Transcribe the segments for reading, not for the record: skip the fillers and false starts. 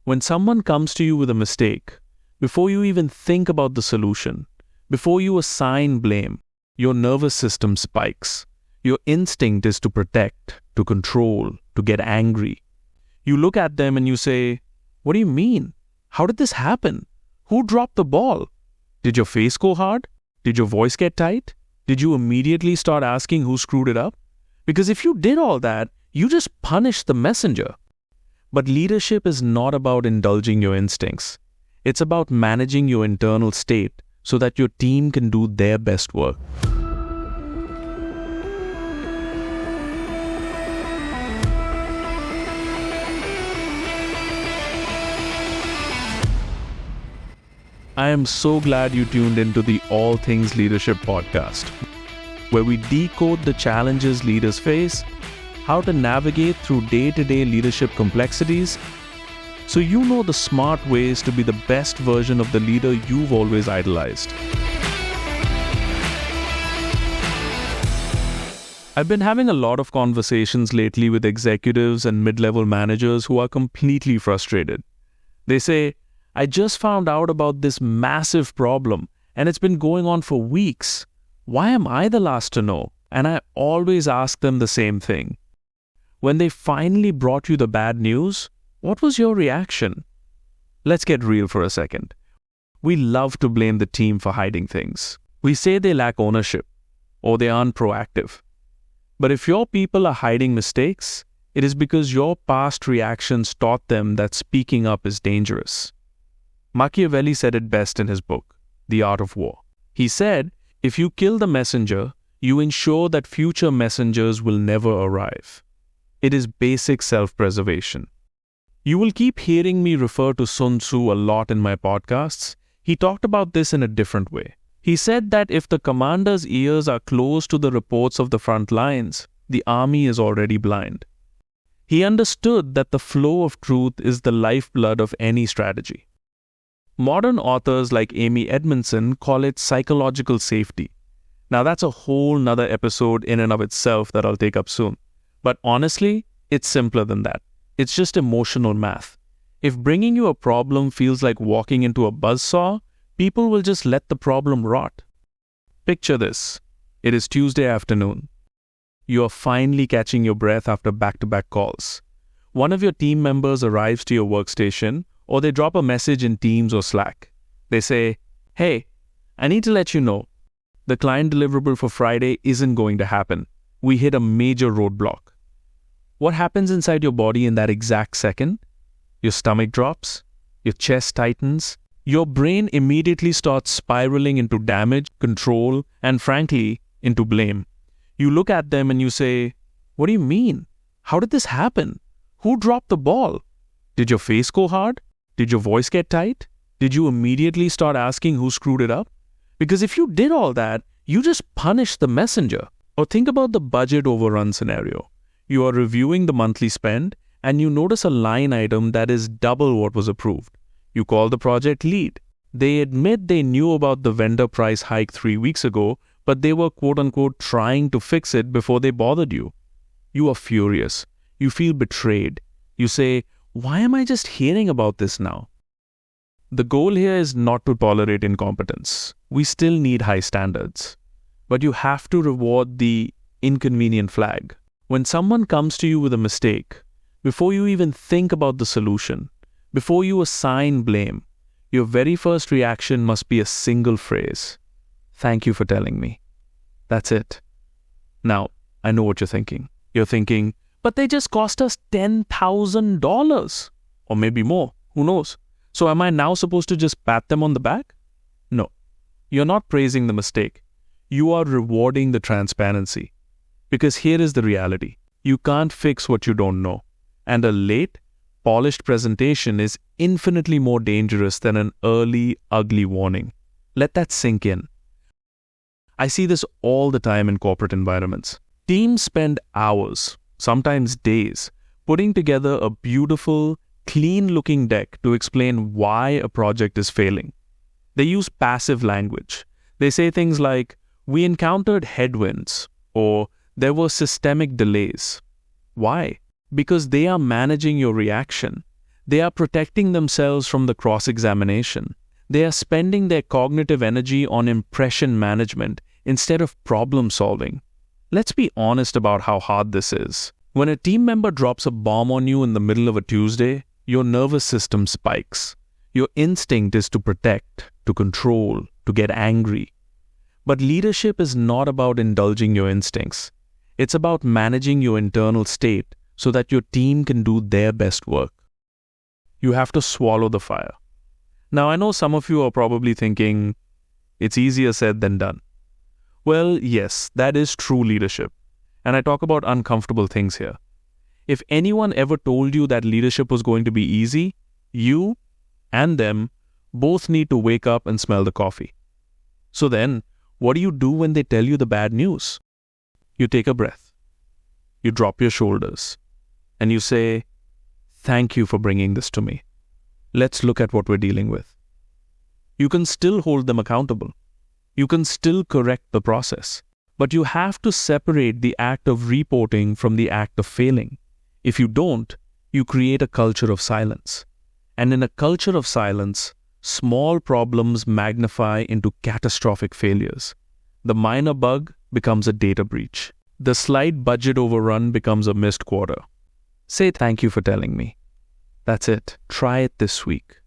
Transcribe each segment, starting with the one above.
When someone comes to you with a mistake, before you even think about the solution, before you assign blame, your nervous system spikes. Your instinct is to protect, to control, to get angry. You look at them and you say, "What do you mean? How did this happen? Who dropped the ball? Did your face go hard? Did your voice get tight? Did you immediately start asking who screwed it up? Because if you did all that, you just punished the messenger." But leadership is not about indulging your instincts. It's about managing your internal state so that your team can do their best work. I am so glad you tuned into the All Things Leadership podcast, where we decode the challenges leaders face, how to navigate through day-to-day leadership complexities, so you know the smart ways to be the best version of the leader you've always idolized. I've been having a lot of conversations lately with executives and mid-level managers who are completely frustrated. They say, "I just found out about this massive problem and it's been going on for weeks. Why am I the last to know?" And I always ask them the same thing. When they finally brought you the bad news, what was your reaction? Let's get real for a second. We love to blame the team for hiding things. We say they lack ownership or they aren't proactive. But if your people are hiding mistakes, it is because your past reactions taught them that speaking up is dangerous. Machiavelli said it best in his book, The Art of War. He said, if you kill the messenger, you ensure that future messengers will never arrive. It is basic self-preservation. You will keep hearing me refer to Sun Tzu a lot in my podcasts. He talked about this in a different way. He said that if the commander's ears are closed to the reports of the front lines, the army is already blind. He understood that the flow of truth is the lifeblood of any strategy. Modern authors like Amy Edmondson call it psychological safety. Now that's a whole nother episode in and of itself that I'll take up soon. But honestly, it's simpler than that. It's just emotional math. If bringing you a problem feels like walking into a buzzsaw, people will just let the problem rot. Picture this. It is Tuesday afternoon. You are finally catching your breath after back-to-back calls. One of your team members arrives to your workstation, or they drop a message in Teams or Slack. They say, "Hey, I need to let you know, the client deliverable for Friday isn't going to happen. We hit a major roadblock." What happens inside your body in that exact second? Your stomach drops, your chest tightens, your brain immediately starts spiraling into damage, control, and frankly, into blame. You look at them and you say, "What do you mean? How did this happen? Who dropped the ball? Did your face go hard? Did your voice get tight? Did you immediately start asking who screwed it up? Because if you did all that, you just punished the messenger." Or think about the budget overrun scenario. You are reviewing the monthly spend and you notice a line item that is double what was approved. You call the project lead. They admit they knew about the vendor price hike 3 weeks ago, but they were quote-unquote trying to fix it before they bothered you. You are furious. You feel betrayed. You say, "Why am I just hearing about this now?" The goal here is not to tolerate incompetence. We still need high standards. But you have to reward the inconvenient flag. When someone comes to you with a mistake, before you even think about the solution, before you assign blame, your very first reaction must be a single phrase. "Thank you for telling me." That's it. Now, I know what you're thinking. You're thinking, "But they just cost us $10,000. Or maybe more. Who knows? So am I now supposed to just pat them on the back? No. You're not praising the mistake. You are rewarding the transparency. Because here is the reality. You can't fix what you don't know. And a late, polished presentation is infinitely more dangerous than an early, ugly warning. Let that sink in. I see this all the time in corporate environments. Teams spend hours, sometimes days, putting together a beautiful, clean-looking deck to explain why a project is failing. They use passive language. They say things like, "We encountered headwinds," or "There were systemic delays." Why? Because they are managing your reaction. They are protecting themselves from the cross-examination. They are spending their cognitive energy on impression management instead of problem solving. Let's be honest about how hard this is. When a team member drops a bomb on you in the middle of a Tuesday, your nervous system spikes. Your instinct is to protect, to control, to get angry. But leadership is not about indulging your instincts. It's about managing your internal state so that your team can do their best work. You have to swallow the fire. Now, I know some of you are probably thinking, it's easier said than done. Well, yes, that is true leadership. And I talk about uncomfortable things here. If anyone ever told you that leadership was going to be easy, you and them both need to wake up and smell the coffee. So then, what do you do when they tell you the bad news? You take a breath. You drop your shoulders. And you say, thank you for bringing this to me. Let's look at what we're dealing with. You can still hold them accountable. You can still correct the process. But you have to separate the act of reporting from the act of failing. If you don't, you create a culture of silence. And in a culture of silence, small problems magnify into catastrophic failures. The minor bug becomes a data breach. The slight budget overrun becomes a missed quarter. Say thank you for telling me. That's it. Try it this week.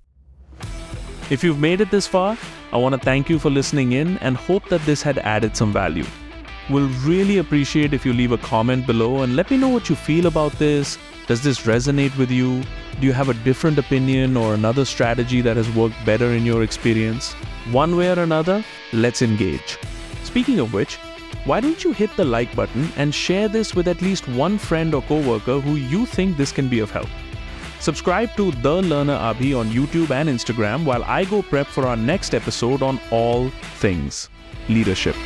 If you've made it this far, I want to thank you for listening in and hope that this had added some value. We'll really appreciate if you leave a comment below and let me know what you feel about this. Does this resonate with you? Do you have a different opinion or another strategy that has worked better in your experience? One way or another, let's engage. Speaking of which, why don't you hit the like button and share this with at least one friend or coworker who you think this can be of help. Subscribe to The Learner Abhi on YouTube and Instagram while I go prep for our next episode on all things leadership.